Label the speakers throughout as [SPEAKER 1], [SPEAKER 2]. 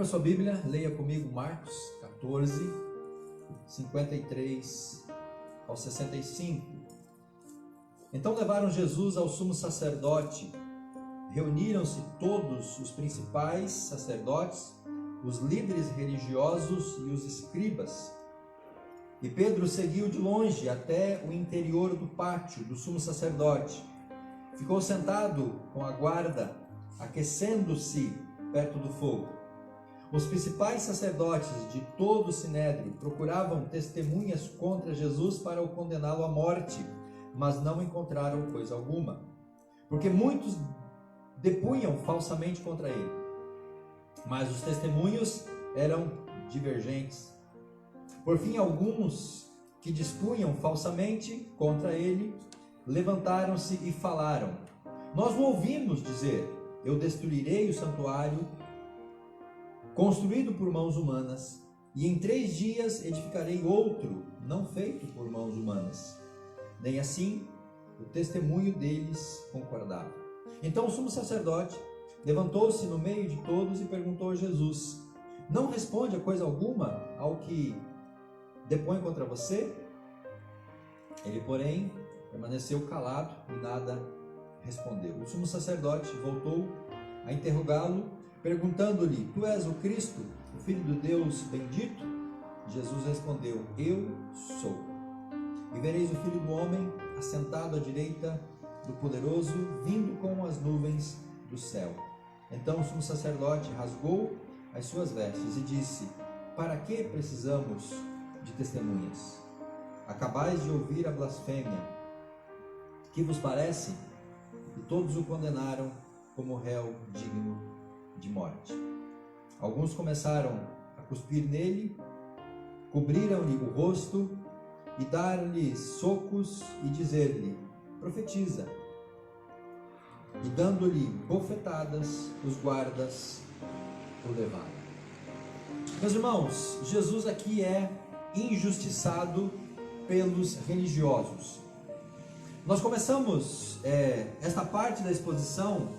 [SPEAKER 1] Abra sua Bíblia, leia comigo Marcos 14, 53 ao 65. Então levaram Jesus ao sumo sacerdote. Reuniram-se todos os principais sacerdotes, os líderes religiosos e os escribas. E Pedro seguiu de longe até o interior do pátio do sumo sacerdote. Ficou sentado com a guarda, aquecendo-se perto do fogo. Os principais sacerdotes de todo o sinédrio procuravam testemunhas contra Jesus para o condená-lo à morte, mas não encontraram coisa alguma, porque muitos depunham falsamente contra ele. Mas os testemunhos eram divergentes. Por fim, alguns que dispunham falsamente contra ele levantaram-se e falaram: nós o ouvimos dizer: eu destruirei o santuário construído por mãos humanas, e em 3 dias edificarei outro, não feito por mãos humanas. Nem assim o testemunho deles concordava. Então o sumo sacerdote levantou-se no meio de todos e perguntou a Jesus: não responde a coisa alguma ao que depõe contra você? Ele, porém, permaneceu calado e nada respondeu. O sumo sacerdote voltou a interrogá-lo, perguntando-lhe: tu és o Cristo, o Filho do Deus bendito? Jesus respondeu: eu sou. E vereis o Filho do Homem assentado à direita do Poderoso, vindo com as nuvens do céu. Então o sumo sacerdote rasgou as suas vestes e disse: para que precisamos de testemunhas? Acabais de ouvir a blasfêmia. Que vos parece? E todos o condenaram como réu digno de morte. Alguns começaram a cuspir nele, cobriram-lhe o rosto e dar-lhe socos e dizer-lhe: profetiza. E dando-lhe bofetadas, os guardas o levaram. Meus irmãos, Jesus aqui é injustiçado pelos religiosos. Nós começamos esta parte da exposição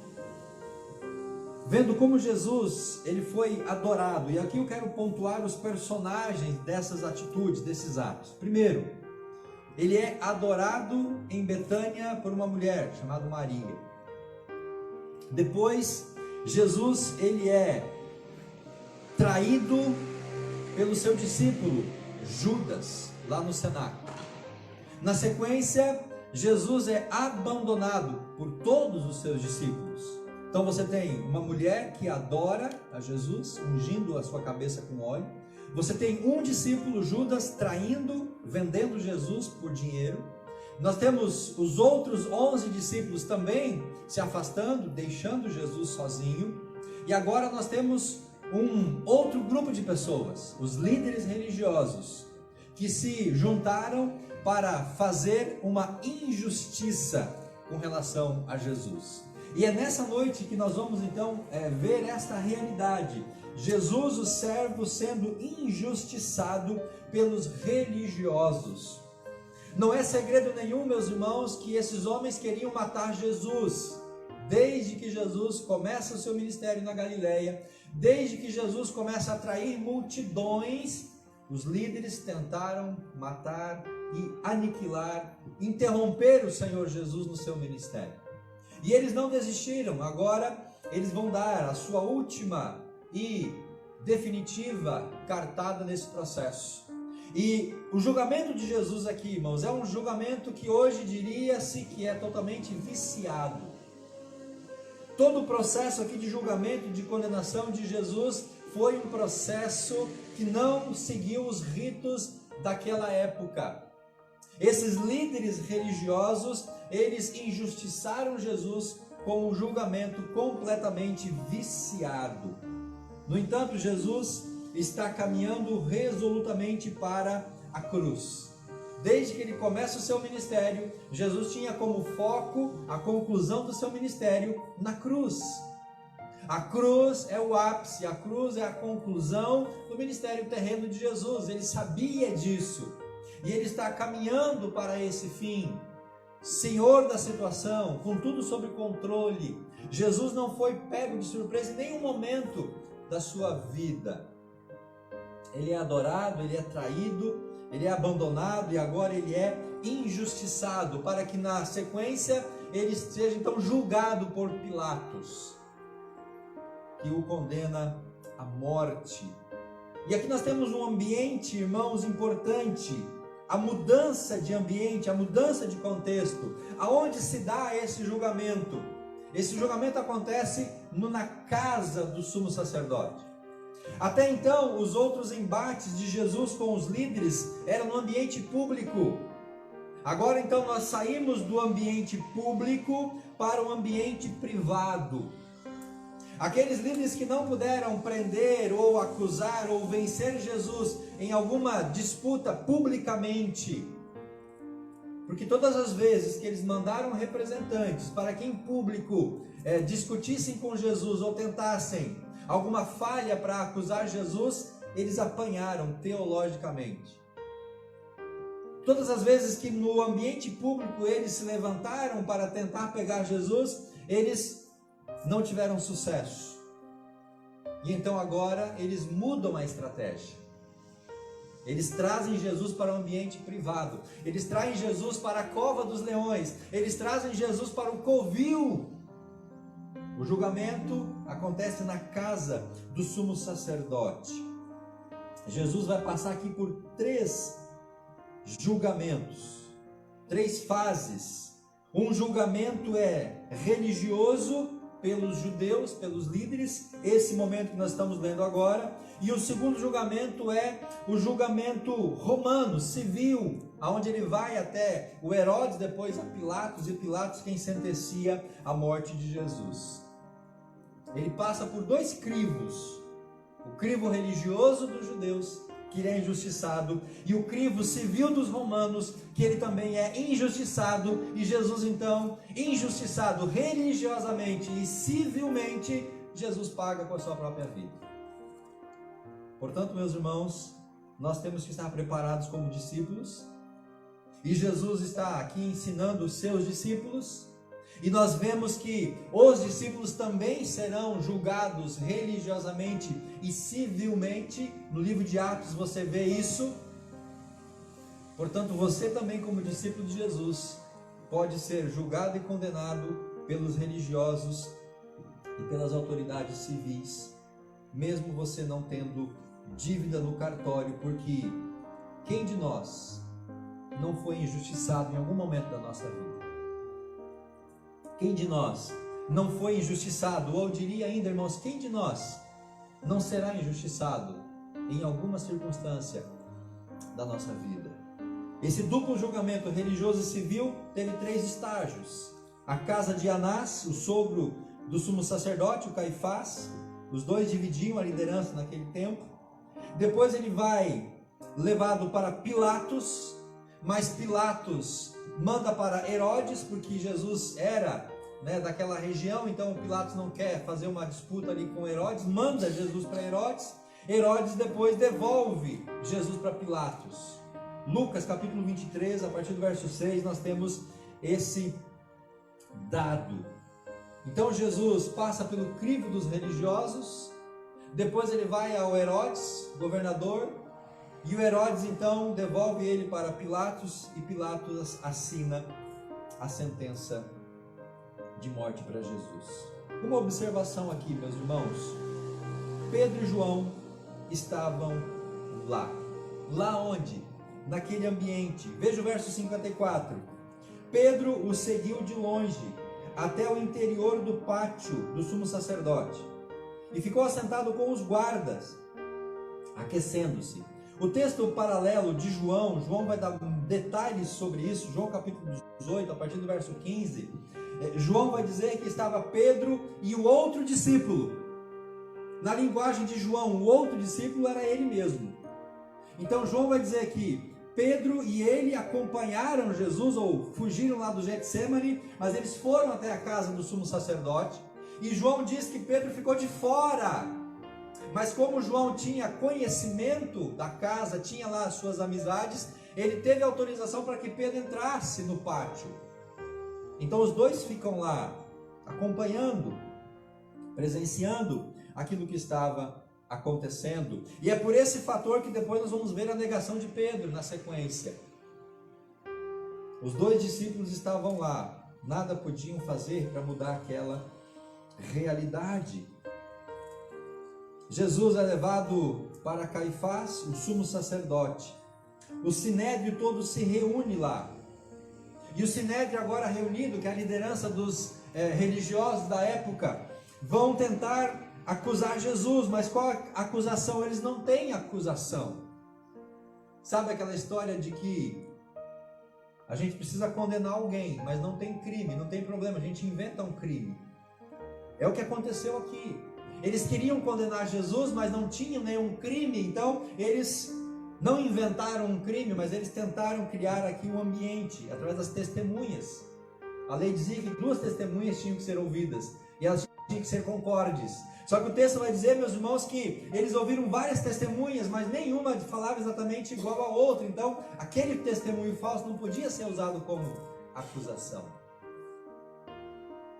[SPEAKER 1] vendo como Jesus ele foi adorado, e aqui eu quero pontuar os personagens dessas atitudes, desses atos. Primeiro, ele é adorado em Betânia por uma mulher chamada Maria. Depois, Jesus ele é traído pelo seu discípulo Judas, lá no cenáculo. Na sequência, Jesus é abandonado por todos os seus discípulos. Então você tem uma mulher que adora a Jesus, ungindo a sua cabeça com óleo. Você tem um discípulo, Judas, traindo, vendendo Jesus por dinheiro. Nós temos os outros 11 discípulos também se afastando, deixando Jesus sozinho. E agora nós temos um outro grupo de pessoas, os líderes religiosos, que se juntaram para fazer uma injustiça com relação a Jesus. E é nessa noite que nós vamos então ver esta realidade. Jesus, o servo, sendo injustiçado pelos religiosos. Não é segredo nenhum, meus irmãos, que esses homens queriam matar Jesus. Desde que Jesus começa o seu ministério na Galileia, desde que Jesus começa a atrair multidões, os líderes tentaram matar e aniquilar, interromper o Senhor Jesus no seu ministério. E eles não desistiram. Agora eles vão dar a sua última e definitiva cartada nesse processo. E o julgamento de Jesus aqui, irmãos, é um julgamento que hoje diria-se que é totalmente viciado. Todo o processo aqui de julgamento, de condenação de Jesus, foi um processo que não seguiu os ritos daquela época. Esses líderes religiosos, eles injustiçaram Jesus com um julgamento completamente viciado. No entanto, Jesus está caminhando resolutamente para a cruz. Desde que ele começa o seu ministério, Jesus tinha como foco a conclusão do seu ministério na cruz. A cruz é o ápice, a cruz é a conclusão do ministério terreno de Jesus. Ele sabia disso e ele está caminhando para esse fim. Senhor da situação, com tudo sob controle. Jesus não foi pego de surpresa em nenhum momento da sua vida. Ele é adorado, ele é traído, ele é abandonado e agora ele é injustiçado, para que na sequência ele seja então julgado por Pilatos, que o condena à morte. E aqui nós temos um ambiente, irmãos, importante, a mudança de ambiente, a mudança de contexto. Aonde se dá esse julgamento? Esse julgamento acontece na casa do sumo sacerdote. Até então, os outros embates de Jesus com os líderes eram no ambiente público. Agora então nós saímos do ambiente público para o ambiente privado. Aqueles líderes que não puderam prender ou acusar ou vencer Jesus em alguma disputa publicamente, porque todas as vezes que eles mandaram representantes para que em público discutissem com Jesus ou tentassem alguma falha para acusar Jesus, eles apanharam teologicamente. Todas as vezes que no ambiente público eles se levantaram para tentar pegar Jesus, eles não tiveram sucesso. E então agora eles mudam a estratégia. Eles trazem Jesus para o ambiente privado. Eles trazem Jesus para a cova dos leões. Eles trazem Jesus para o covil. O julgamento acontece na casa do sumo sacerdote. Jesus vai passar aqui por 3 julgamentos, 3 fases. Um julgamento é religioso pelos judeus, pelos líderes, esse momento que nós estamos lendo agora. E o segundo julgamento é o julgamento romano, civil, aonde ele vai até o Herodes, depois a Pilatos, e Pilatos quem sentencia a morte de Jesus. Ele passa por 2 crivos: o crivo religioso dos judeus, que ele é injustiçado, e o crivo civil dos romanos, que ele também é injustiçado. E Jesus então, injustiçado religiosamente e civilmente, Jesus paga com a sua própria vida. Portanto, meus irmãos, nós temos que estar preparados como discípulos, e Jesus está aqui ensinando os seus discípulos, e nós vemos que os discípulos também serão julgados religiosamente e civilmente. No livro de Atos você vê isso. Portanto, você também, como discípulo de Jesus, pode ser julgado e condenado pelos religiosos e pelas autoridades civis, mesmo você não tendo dívida no cartório, porque quem de nós não foi injustiçado em algum momento da nossa vida? Quem de nós não foi injustiçado? Ou eu diria ainda, irmãos, quem de nós não será injustiçado em alguma circunstância da nossa vida? Esse duplo julgamento religioso e civil teve 3 estágios. A casa de Anás, o sogro do sumo sacerdote, o Caifás, os dois dividiam a liderança naquele tempo. Depois ele vai levado para Pilatos, mas Pilatos manda para Herodes, porque Jesus era daquela região, então Pilatos não quer fazer uma disputa ali com Herodes, manda Jesus para Herodes. Herodes depois devolve Jesus para Pilatos. Lucas capítulo 23, a partir do verso 6, nós temos esse dado. Então Jesus passa pelo crivo dos religiosos, depois ele vai ao Herodes, governador, e o Herodes então devolve ele para Pilatos, e Pilatos assina a sentença de morte para Jesus. Uma observação aqui, meus irmãos: Pedro e João estavam lá. Lá onde? Naquele ambiente. Veja o verso 54. Pedro o seguiu de longe até o interior do pátio do sumo sacerdote e ficou assentado com os guardas, aquecendo-se. O texto paralelo de João vai dar detalhes sobre isso. João capítulo 18, a partir do verso 15, João vai dizer que estava Pedro e o outro discípulo. Na linguagem de João, o outro discípulo era ele mesmo. Então João vai dizer que Pedro e ele acompanharam Jesus, ou fugiram lá do Getsemane, mas eles foram até a casa do sumo sacerdote. E João diz que Pedro ficou de fora. Mas como João tinha conhecimento da casa, tinha lá as suas amizades, ele teve autorização para que Pedro entrasse no pátio. Então os dois ficam lá, acompanhando, presenciando aquilo que estava acontecendo. E é por esse fator que depois nós vamos ver a negação de Pedro na sequência. Os 2 discípulos estavam lá, nada podiam fazer para mudar aquela realidade. Jesus é levado para Caifás, o sumo sacerdote. O sinédrio todo se reúne lá. E o sinédrio agora reunido, que é a liderança dos religiosos da época, vão tentar acusar Jesus, mas qual a acusação? Eles não têm acusação. Sabe aquela história de que a gente precisa condenar alguém, mas não tem crime, não tem problema, a gente inventa um crime. É o que aconteceu aqui. Eles queriam condenar Jesus, mas não tinham nenhum crime, então eles não inventaram um crime, mas eles tentaram criar aqui um ambiente, através das testemunhas. A lei dizia que 2 testemunhas tinham que ser ouvidas, e elas tinham que ser concordes. Só que o texto vai dizer, meus irmãos, que eles ouviram várias testemunhas, mas nenhuma falava exatamente igual a outra. Então, aquele testemunho falso não podia ser usado como acusação.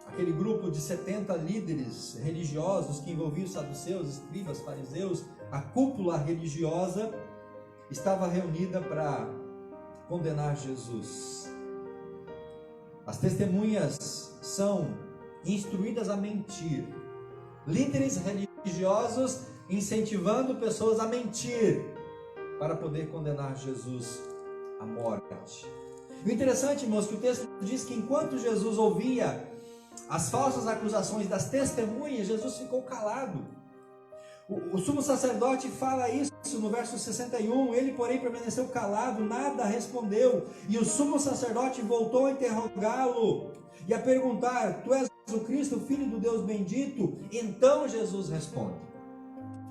[SPEAKER 1] Aquele grupo de 70 líderes religiosos que envolviam os saduceus, escribas, fariseus, a cúpula religiosa estava reunida para condenar Jesus. As testemunhas são instruídas a mentir. Líderes religiosos incentivando pessoas a mentir para poder condenar Jesus à morte. O interessante, irmãos, que o texto diz que enquanto Jesus ouvia as falsas acusações das testemunhas, Jesus ficou calado. O sumo sacerdote fala isso no verso 61, ele porém permaneceu calado, nada respondeu, e o sumo sacerdote voltou a interrogá-lo e a perguntar: tu és o Cristo, o Filho do Deus bendito? Então Jesus responde.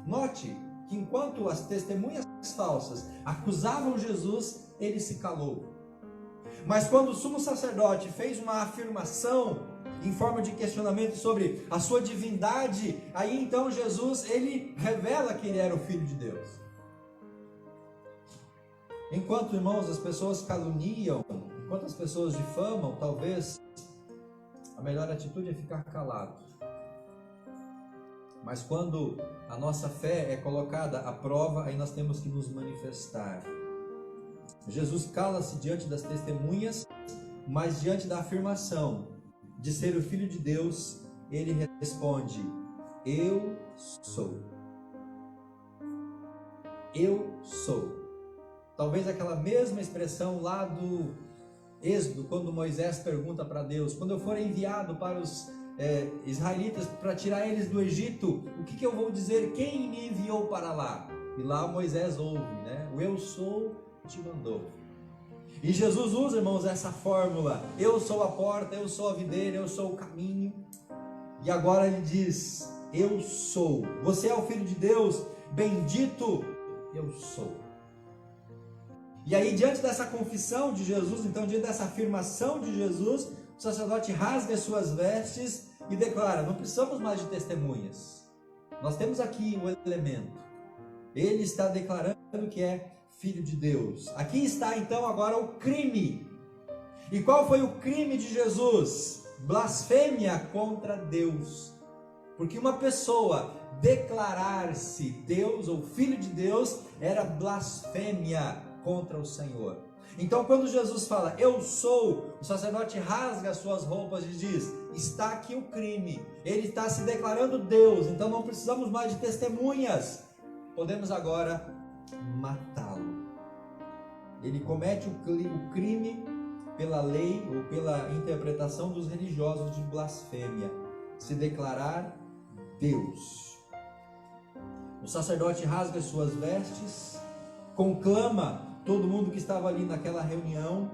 [SPEAKER 1] Note que enquanto as testemunhas falsas acusavam Jesus, ele se calou. Mas quando o sumo sacerdote fez uma afirmação em forma de questionamento sobre a sua divindade, aí então Jesus, ele revela que ele era o Filho de Deus. Enquanto, irmãos, as pessoas caluniam, enquanto as pessoas difamam, talvez a melhor atitude é ficar calado. Mas quando a nossa fé é colocada à prova, aí nós temos que nos manifestar. Jesus cala-se diante das testemunhas, mas diante da afirmação de ser o Filho de Deus, ele responde: eu sou. Eu sou. Talvez aquela mesma expressão lá do Êxodo, quando Moisés pergunta para Deus: quando eu for enviado para os israelitas, para tirar eles do Egito, o que eu vou dizer? Quem me enviou para lá? E lá Moisés ouve, né? O eu sou te mandou. E Jesus usa, irmãos, essa fórmula: eu sou a porta, eu sou a videira, eu sou o caminho. E agora ele diz: eu sou. Você é o Filho de Deus, bendito eu sou. E aí, diante dessa confissão de Jesus, então diante dessa afirmação de Jesus, o sacerdote rasga as suas vestes e declara: não precisamos mais de testemunhas, nós temos aqui o elemento. Ele está declarando que é Filho de Deus. Aqui está então agora o crime. E qual foi o crime de Jesus? Blasfêmia contra Deus. Porque uma pessoa declarar-se Deus ou Filho de Deus era blasfêmia contra o Senhor. Então, quando Jesus fala eu sou, o sacerdote rasga as suas roupas e diz: está aqui o crime. Ele está se declarando Deus. Então não precisamos mais de testemunhas, podemos agora matá-lo. Ele comete o crime pela lei ou pela interpretação dos religiosos de blasfêmia, se declarar Deus. O sacerdote rasga as suas vestes, conclama todo mundo que estava ali naquela reunião,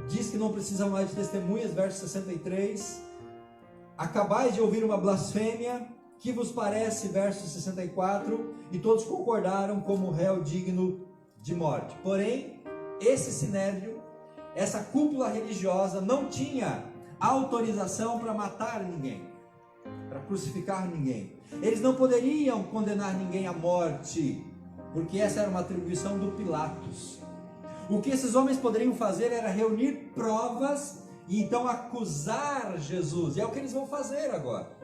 [SPEAKER 1] diz que não precisa mais de testemunhas, verso 63. Acabais de ouvir uma blasfêmia, que vos parece? Verso 64. E todos concordaram como réu digno de morte. Porém, esse sinédrio, essa cúpula religiosa não tinha autorização para matar ninguém, para crucificar ninguém. Eles não poderiam condenar ninguém à morte, porque essa era uma atribuição do Pilatos. O que esses homens poderiam fazer era reunir provas e então acusar Jesus. E é o que eles vão fazer agora.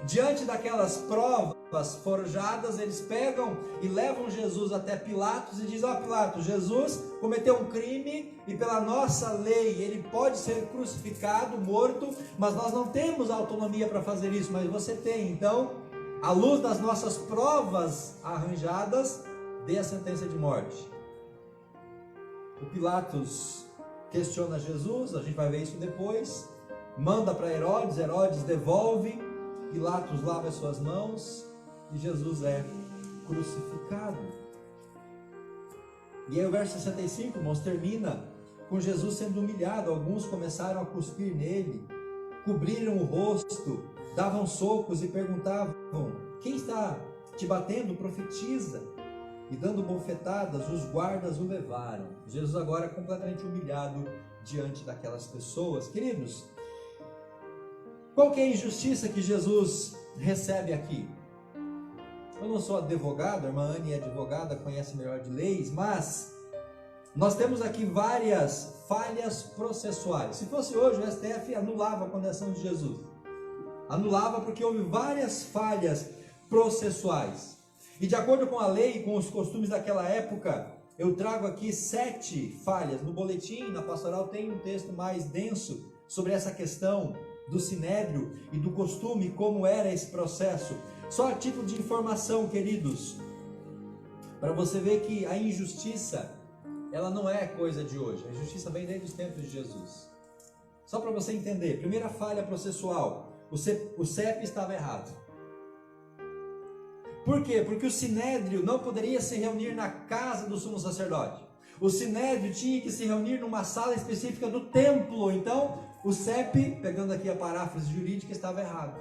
[SPEAKER 1] Diante daquelas provas, forjadas, eles pegam e levam Jesus até Pilatos e dizem: ó Pilatos, Jesus cometeu um crime e pela nossa lei ele pode ser crucificado, morto, mas nós não temos autonomia para fazer isso, mas você tem. Então, à luz das nossas provas arranjadas, dê a sentença de morte. O Pilatos questiona Jesus, a gente vai ver isso depois, manda para Herodes, Herodes devolve, Pilatos lava as suas mãos e Jesus é crucificado. E aí o verso 65, irmãos, termina com Jesus sendo humilhado. Alguns começaram a cuspir nele, cobriram o rosto, davam socos e perguntavam: quem está te batendo? Profetiza. E dando bofetadas, os guardas o levaram. Jesus agora é completamente humilhado diante daquelas pessoas. Queridos, qual que é a injustiça que Jesus recebe aqui? Eu não sou advogado, a irmã Anne é advogada, conhece melhor de leis, mas nós temos aqui várias falhas processuais. Se fosse hoje, o STF anulava a condenação de Jesus. Anulava porque houve várias falhas processuais. E de acordo com a lei e com os costumes daquela época, eu trago aqui 7 falhas. No boletim, na pastoral, tem um texto mais denso sobre essa questão do sinédrio e do costume, como era esse processo. Só a título de informação, queridos, para você ver que a injustiça, ela não é coisa de hoje. A injustiça vem desde os tempos de Jesus. Só para você entender, primeira falha processual, o CEP estava errado. Por quê? Porque o sinédrio não poderia se reunir na casa do sumo sacerdote. O sinédrio tinha que se reunir numa sala específica do templo. Então, o CEP, pegando aqui a paráfrase jurídica, estava errado.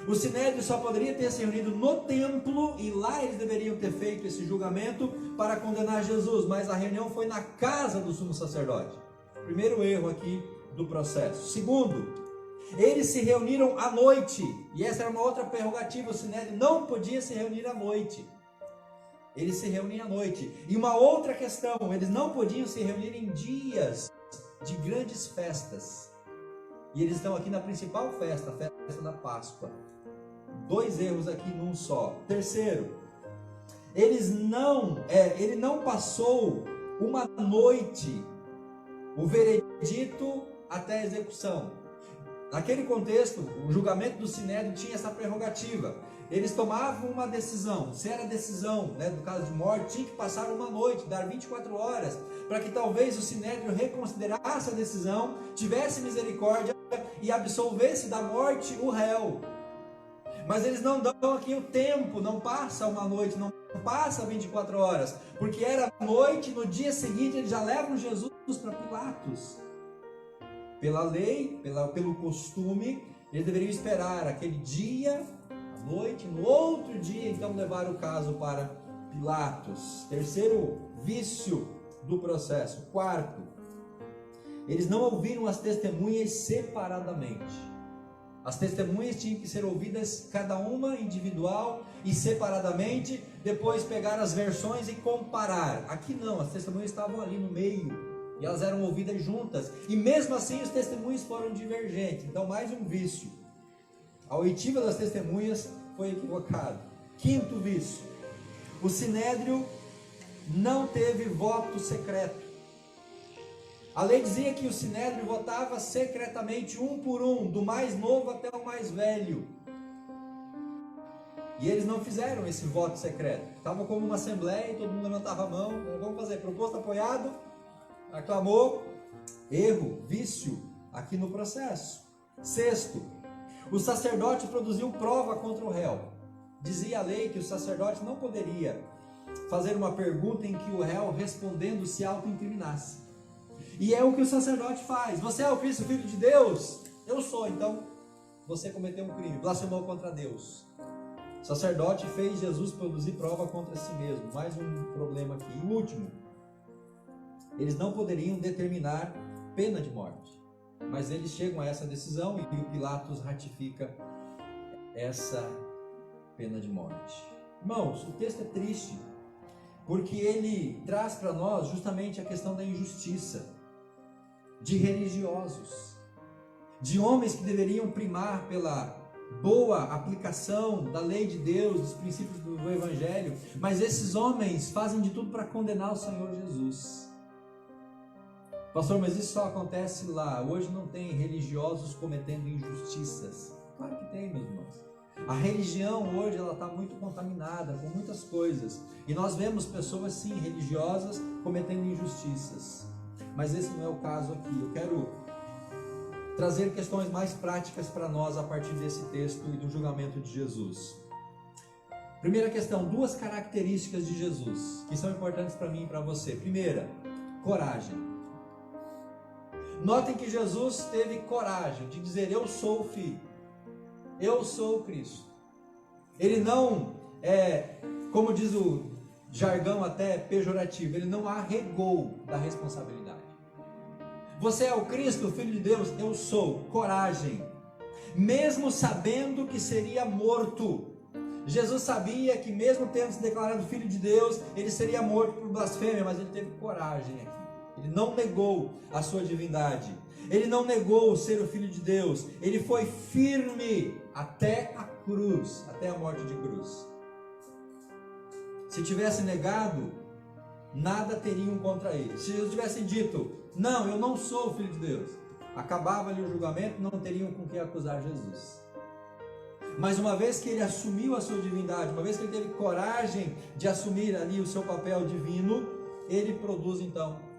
[SPEAKER 1] O sinédrio só poderia ter se reunido no templo e lá eles deveriam ter feito esse julgamento para condenar Jesus, mas a reunião foi na casa do sumo sacerdote. Primeiro erro aqui do processo. Segundo, eles se reuniram à noite, e essa era uma outra prerrogativa, o sinédrio não podia se reunir à noite. Eles se reuniam à noite. E uma outra questão, eles não podiam se reunir em dias de grandes festas. E eles estão aqui na principal festa, a festa da Páscoa. 2 erros aqui num só. Terceiro, ele não passou uma noite, o veredito até a execução. Naquele contexto, o julgamento do sinédrio tinha essa prerrogativa. Eles tomavam uma decisão. Se era decisão, do caso de morte, tinha que passar uma noite, dar 24 horas, para que talvez o sinédrio reconsiderasse a decisão, tivesse misericórdia e absolvesse da morte o réu. Mas eles não dão aqui o tempo, não passa uma noite, não passa 24 horas, porque era noite, no dia seguinte eles já levam Jesus para Pilatos. Pela lei, pelo costume, eles deveriam esperar aquele dia, à noite, no outro dia, então levar o caso para Pilatos. Terceiro vício do processo. Quarto, eles não ouviram as testemunhas separadamente. As testemunhas tinham que ser ouvidas cada uma individual e separadamente, depois pegar as versões e comparar. Aqui não, as testemunhas estavam ali no meio. E elas eram ouvidas juntas. E mesmo assim os testemunhos foram divergentes. Então mais um vício. A oitiva das testemunhas foi equivocada. Quinto vício. O sinédrio não teve voto secreto. A lei dizia que o sinédrio votava secretamente, um por um, do mais novo até o mais velho. E eles não fizeram esse voto secreto. Estavam como uma assembleia e todo mundo levantava a mão. Vamos fazer proposto, apoiado. Aclamou. Erro, vício aqui no processo. Sexto, o sacerdote produziu prova contra o réu. Dizia a lei que o sacerdote não poderia fazer uma pergunta em que o réu respondendo se auto-incriminasse. E é o que o sacerdote faz. Você é o Cristo, Filho de Deus? Eu sou. Então você cometeu um crime, blasfemou contra Deus. O sacerdote fez Jesus produzir prova contra si mesmo. Mais um problema aqui. E o último, eles não poderiam determinar pena de morte, mas eles chegam a essa decisão e o Pilatos ratifica essa pena de morte. Irmãos, o texto é triste, porque ele traz para nós justamente a questão da injustiça, de religiosos, de homens que deveriam primar pela boa aplicação da lei de Deus, dos princípios do Evangelho, mas esses homens fazem de tudo para condenar o Senhor Jesus. Pastor, mas isso só acontece lá. Hoje não tem religiosos cometendo injustiças. Claro que tem, meus irmãos. A religião hoje ela está muito contaminada com muitas coisas. E nós vemos pessoas, sim, religiosas cometendo injustiças. Mas esse não é o caso aqui. Eu quero trazer questões mais práticas para nós a partir desse texto e do julgamento de Jesus. Primeira questão, duas características de Jesus que são importantes para mim e para você. Primeira, coragem. Notem que Jesus teve coragem de dizer: eu sou o Filho, eu sou o Cristo. Ele não, como diz o jargão até pejorativo, ele não arregou da responsabilidade. Você é o Cristo, o Filho de Deus? Eu sou. Coragem. Mesmo sabendo que seria morto. Jesus sabia que mesmo tendo se declarado Filho de Deus, ele seria morto por blasfêmia, mas ele teve coragem aqui. Ele não negou a sua divindade. Ele não negou ser o Filho de Deus. Ele foi firme até a cruz, até a morte de cruz. Se tivesse negado, nada teriam contra ele. Se Jesus tivesse dito: não, eu não sou o Filho de Deus, acabava ali o julgamento, não teriam com que acusar Jesus. Mas uma vez que ele assumiu a sua divindade, uma vez que ele teve coragem de assumir ali o seu papel divino, ele produz então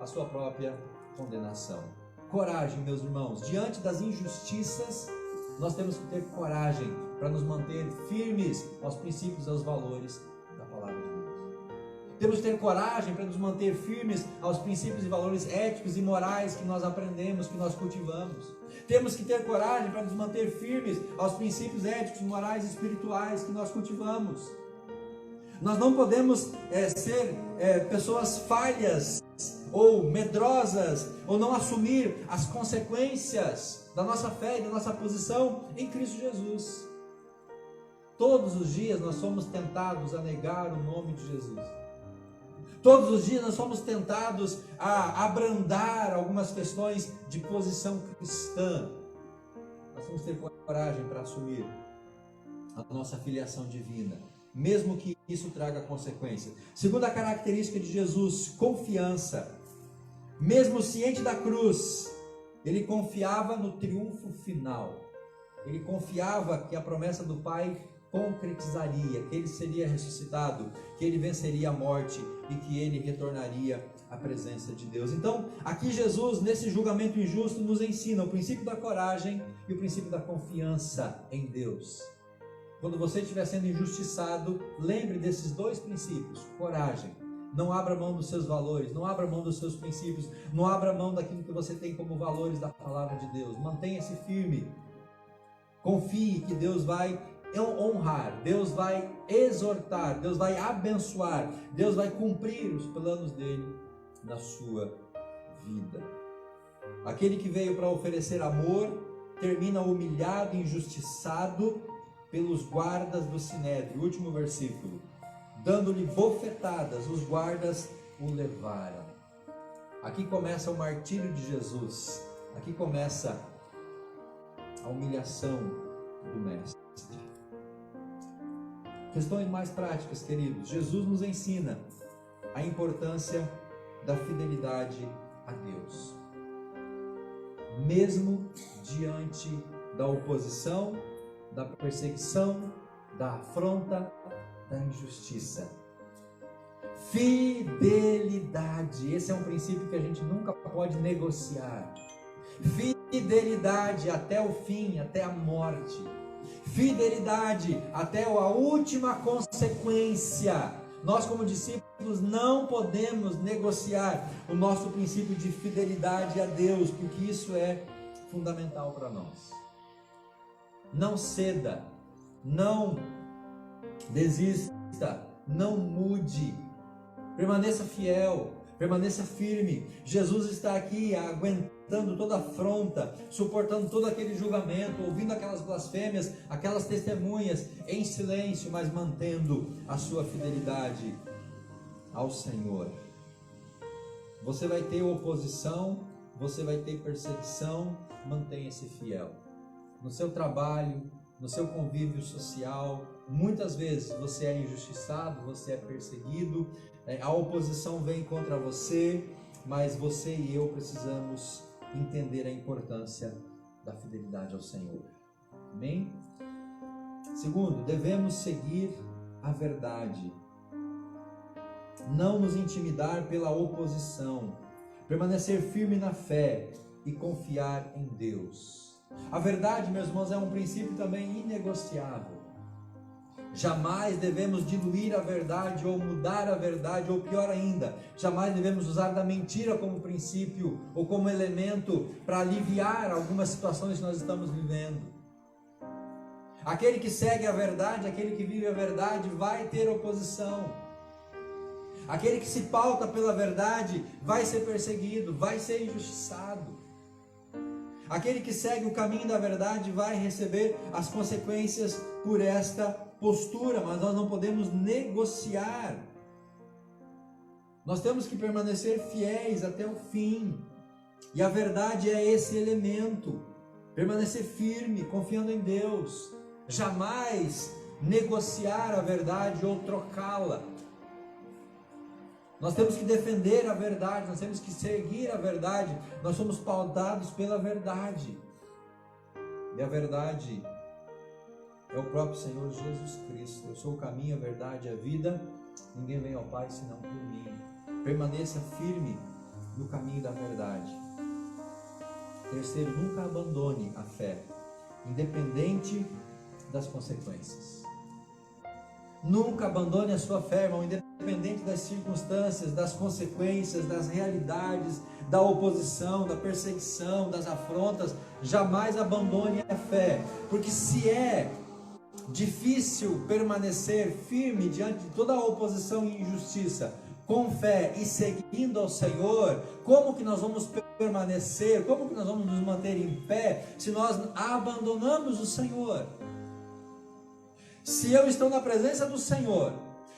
[SPEAKER 1] a sua própria condenação. Coragem, meus irmãos. Diante das injustiças, nós temos que ter coragem para nos manter firmes aos princípios e aos valores da palavra de Deus. Temos que ter coragem para nos manter firmes aos princípios e valores éticos e morais que nós aprendemos, que nós cultivamos. Temos que ter coragem para nos manter firmes aos princípios éticos, morais e espirituais que nós cultivamos. Nós não podemos ser pessoas falhas ou medrosas, ou não assumir as consequências da nossa fé e da nossa posição em Cristo Jesus. Todos os dias nós somos tentados a negar o nome de Jesus. Todos os dias nós somos tentados a abrandar algumas questões de posição cristã. Nós temos que ter coragem para assumir a nossa filiação divina, mesmo que isso traga consequências. Segunda característica de Jesus, confiança. Mesmo ciente da cruz, ele confiava no triunfo final. Ele confiava que a promessa do Pai concretizaria, que ele seria ressuscitado, que ele venceria a morte e que ele retornaria à presença de Deus. Então, aqui Jesus, nesse julgamento injusto, nos ensina o princípio da coragem e o princípio da confiança em Deus. Quando você estiver sendo injustiçado, lembre desses dois princípios. Coragem. Não abra mão dos seus valores, não abra mão dos seus princípios, não abra mão daquilo que você tem como valores da palavra de Deus. Mantenha-se firme. Confie que Deus vai honrar, Deus vai exortar, Deus vai abençoar, Deus vai cumprir os planos dele na sua vida. Aquele que veio para oferecer amor, termina humilhado e injustiçado pelos guardas do Sinédrio. Último versículo. Dando-lhe bofetadas, os guardas o levaram. Aqui começa o martírio de Jesus. Aqui começa a humilhação do Mestre. Questões mais práticas, queridos. Jesus nos ensina a importância da fidelidade a Deus. Mesmo diante da oposição, da perseguição, da afronta, da injustiça. Fidelidade, esse é um princípio que a gente nunca pode negociar. Fidelidade até o fim, até a morte. Fidelidade até a última consequência. Nós, como discípulos, não podemos negociar o nosso princípio de fidelidade a Deus, porque isso é fundamental para nós. Não ceda, não desista, não mude, permaneça fiel, permaneça firme. Jesus está aqui aguentando toda a afronta, suportando todo aquele julgamento, ouvindo aquelas blasfêmias, aquelas testemunhas, em silêncio, mas mantendo a sua fidelidade ao Senhor. Você vai ter oposição, você vai ter perseguição, mantenha-se fiel. No seu trabalho, no seu convívio social. Muitas vezes você é injustiçado, você é perseguido, a oposição vem contra você, mas você e eu precisamos entender a importância da fidelidade ao Senhor. Amém? Segundo, devemos seguir a verdade, não nos intimidar pela oposição, permanecer firme na fé e confiar em Deus. A verdade, meus irmãos, é um princípio também inegociável. Jamais devemos diluir a verdade ou mudar a verdade, ou pior ainda, jamais devemos usar da mentira como princípio ou como elemento para aliviar algumas situações que nós estamos vivendo. Aquele que segue a verdade, aquele que vive a verdade vai ter oposição. Aquele que se pauta pela verdade vai ser perseguido, vai ser injustiçado. Aquele que segue o caminho da verdade vai receber as consequências por esta postura, mas nós não podemos negociar. Nós temos que permanecer fiéis até o fim. E a verdade é esse elemento. Permanecer firme, confiando em Deus. Jamais negociar a verdade ou trocá-la. Nós temos que defender a verdade, nós temos que seguir a verdade, nós somos pautados pela verdade. E a verdade é o próprio Senhor Jesus Cristo. Eu sou o caminho, a verdade e a vida, ninguém vem ao Pai senão por mim. Permaneça firme no caminho da verdade. Terceiro, nunca abandone a fé, independente das consequências. Nunca abandone a sua fé, irmão, independente das circunstâncias, das consequências, das realidades, da oposição, da perseguição, das afrontas. Jamais abandone a fé, porque se é difícil permanecer firme diante de toda a oposição e injustiça, com fé e seguindo ao Senhor, como que nós vamos permanecer, como que nós vamos nos manter em pé, se nós abandonamos o Senhor? Se eu estou na presença do Senhor,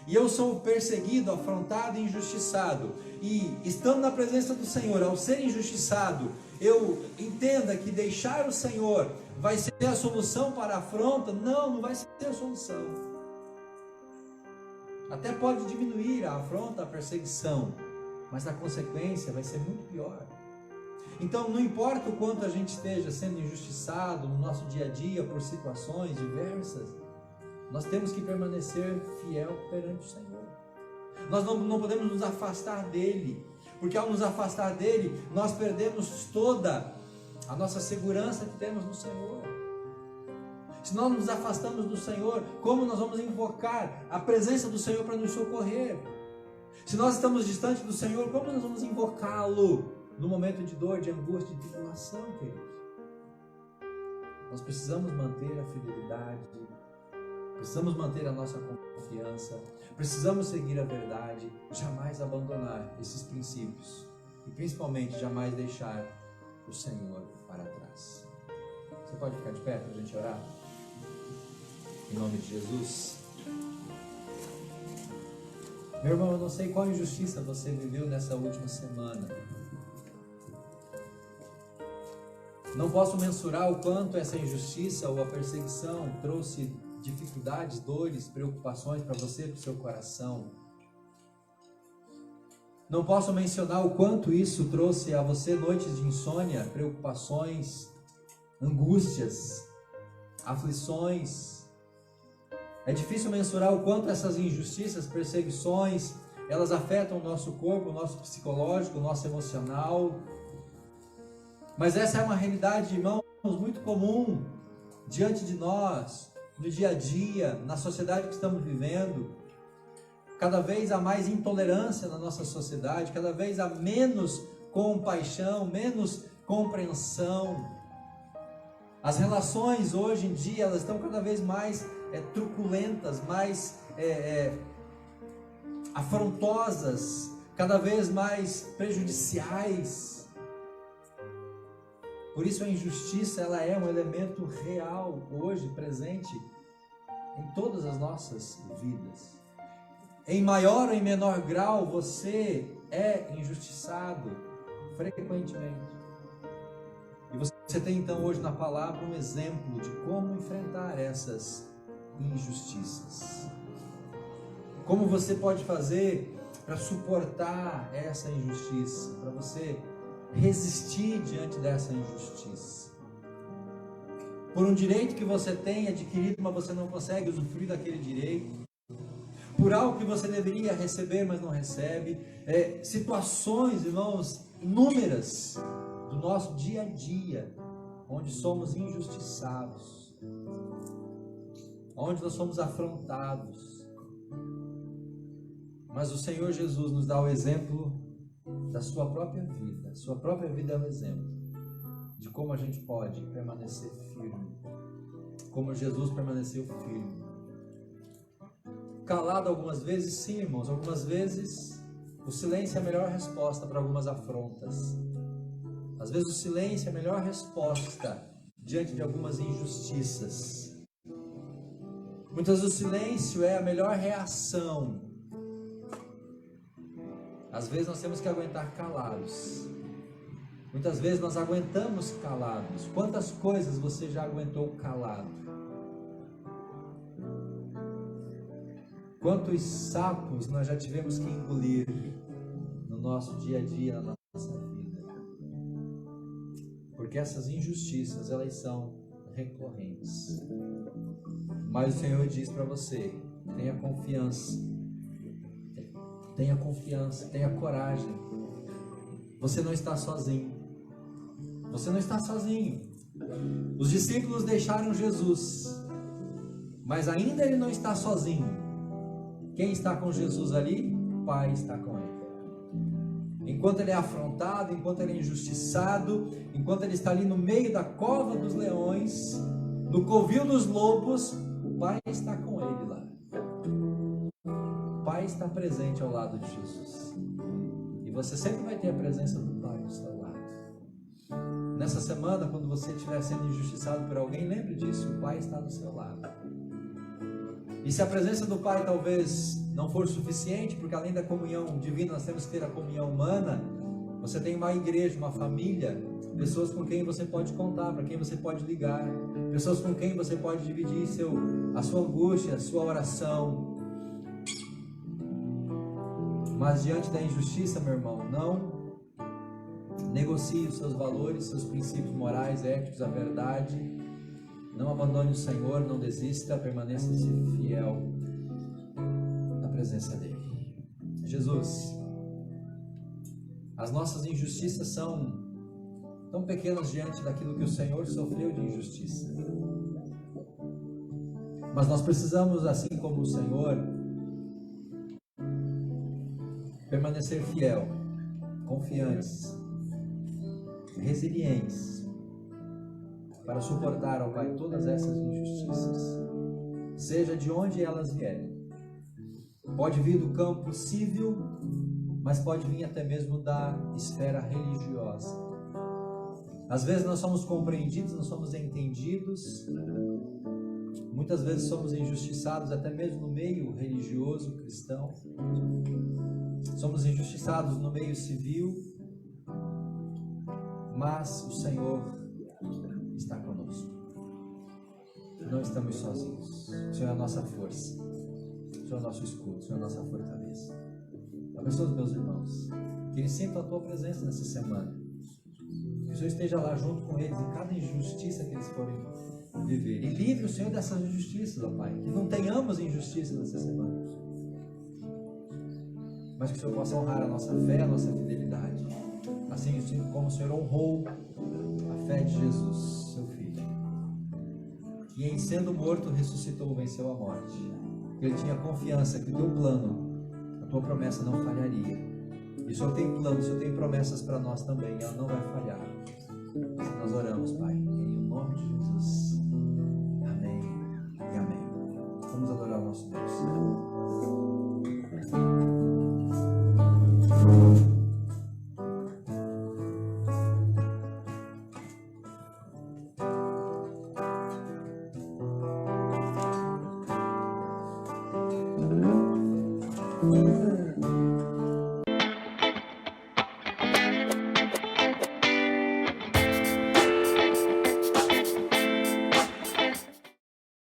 [SPEAKER 1] e eu sou perseguido, afrontado e injustiçado, e estando na presença do Senhor, ao ser injustiçado, eu entenda que deixar o Senhor vai ser a solução para a afronta? Não vai ser a solução. Até pode diminuir a afronta, a perseguição, mas a consequência vai ser muito pior. Então, não importa o quanto a gente esteja sendo injustiçado no nosso dia a dia por situações diversas, nós temos que permanecer fiel perante o Senhor. Nós não podemos nos afastar dele, porque ao nos afastar dele, nós perdemos toda a nossa segurança que temos no Senhor. Se nós nos afastamos do Senhor, como nós vamos invocar a presença do Senhor para nos socorrer? Se nós estamos distante do Senhor, como nós vamos invocá-lo no momento de dor, de angústia, de tribulação, queridos? Nós precisamos manter a fidelidade, precisamos manter a nossa confiança, precisamos seguir a verdade, jamais abandonar esses princípios e principalmente jamais deixar o Senhor para trás. Você pode ficar de pé para a gente orar? Em nome de Jesus. Meu irmão, eu não sei qual injustiça você viveu nessa última semana. Não posso mensurar o quanto essa injustiça ou a perseguição trouxe dificuldades, dores, preocupações para você, para o seu coração. Não posso mencionar o quanto isso trouxe a você noites de insônia, preocupações, angústias, aflições. É difícil mensurar o quanto essas injustiças, perseguições, elas afetam o nosso corpo, o nosso psicológico, o nosso emocional. Mas essa é uma realidade, irmãos, muito comum diante de nós, no dia a dia, na sociedade que estamos vivendo. Cada vez há mais intolerância na nossa sociedade, cada vez há menos compaixão, menos compreensão. As relações hoje em dia, elas estão cada vez mais truculentas, mais afrontosas, cada vez mais prejudiciais. Por isso a injustiça, ela é um elemento real hoje, presente em todas as nossas vidas. Em maior ou em menor grau, você é injustiçado frequentemente. E você Você tem então hoje na palavra um exemplo de como enfrentar essas injustiças. Como você pode fazer para suportar essa injustiça, para você resistir diante dessa injustiça. Por um direito que você tem adquirido, mas você não consegue usufruir daquele direito. Por algo que você deveria receber, mas não recebe. Situações, irmãos, inúmeras do nosso dia a dia, onde somos injustiçados, onde nós somos afrontados. Mas o Senhor Jesus nos dá o exemplo da sua própria vida. Sua própria vida é um exemplo de como a gente pode permanecer firme, como Jesus permaneceu firme. Calado algumas vezes, sim, irmãos, algumas vezes o silêncio é a melhor resposta para algumas afrontas. Às vezes o silêncio é a melhor resposta diante de algumas injustiças. Muitas vezes o silêncio é a melhor reação. Às vezes nós temos que aguentar calados. Muitas vezes nós aguentamos calados. Quantas coisas você já aguentou calado? Quantos sapos nós já tivemos que engolir no nosso dia a dia, na nossa vida? Porque essas injustiças, elas são recorrentes. Mas o Senhor diz para você: tenha confiança, tenha coragem. Você não está sozinho. Você não está sozinho. Os discípulos deixaram Jesus, mas ainda ele não está sozinho. Quem está com Jesus ali? O Pai está com ele. Enquanto ele é afrontado, enquanto ele é injustiçado, enquanto ele está ali no meio da cova dos leões, no covil dos lobos, o Pai está com ele lá. O Pai está presente ao lado de Jesus. E você sempre vai ter a presença do Pai ao seu lado. Nessa semana, quando você estiver sendo injustiçado por alguém, lembre disso, o Pai está do seu lado. E se a presença do Pai talvez não for suficiente, porque além da comunhão divina nós temos que ter a comunhão humana, você tem uma igreja, uma família, pessoas com quem você pode contar, para quem você pode ligar, pessoas com quem você pode dividir a sua angústia, a sua oração. Mas diante da injustiça, meu irmão, não negocie os seus valores, seus princípios morais, éticos, a verdade. Não abandone o Senhor, não desista, permaneça-se fiel na presença dEle. Jesus, as nossas injustiças são tão pequenas diante daquilo que o Senhor sofreu de injustiça. Mas nós precisamos, assim como o Senhor, permanecer fiel, confiantes, resilientes, para suportar, ó Pai, todas essas injustiças, seja de onde elas vierem. Pode vir do campo civil, mas pode vir até mesmo da esfera religiosa. Às vezes nós somos compreendidos, nós somos entendidos, muitas vezes somos injustiçados até mesmo no meio religioso cristão, somos injustiçados no meio civil, mas o Senhor está conosco. Não estamos sozinhos. O Senhor é a nossa força, o Senhor é o nosso escudo, o Senhor é a nossa fortaleza. Abençoa os meus irmãos, que eles sintam a Tua presença nessa semana, que o Senhor esteja lá junto com eles em cada injustiça que eles forem viver, e livre o Senhor dessas injustiças, ó Pai, que não tenhamos injustiça nessa semana, mas que o Senhor possa honrar a nossa fé, a nossa fidelidade, assim como o Senhor honrou a fé de Jesus, seu Filho, que em sendo morto ressuscitou, venceu a morte. Ele tinha confiança que o teu plano, a tua promessa não falharia. E o Senhor tem plano, o Senhor tem promessas para nós também, ela não vai falhar. Nós oramos, Pai, em nome de Jesus.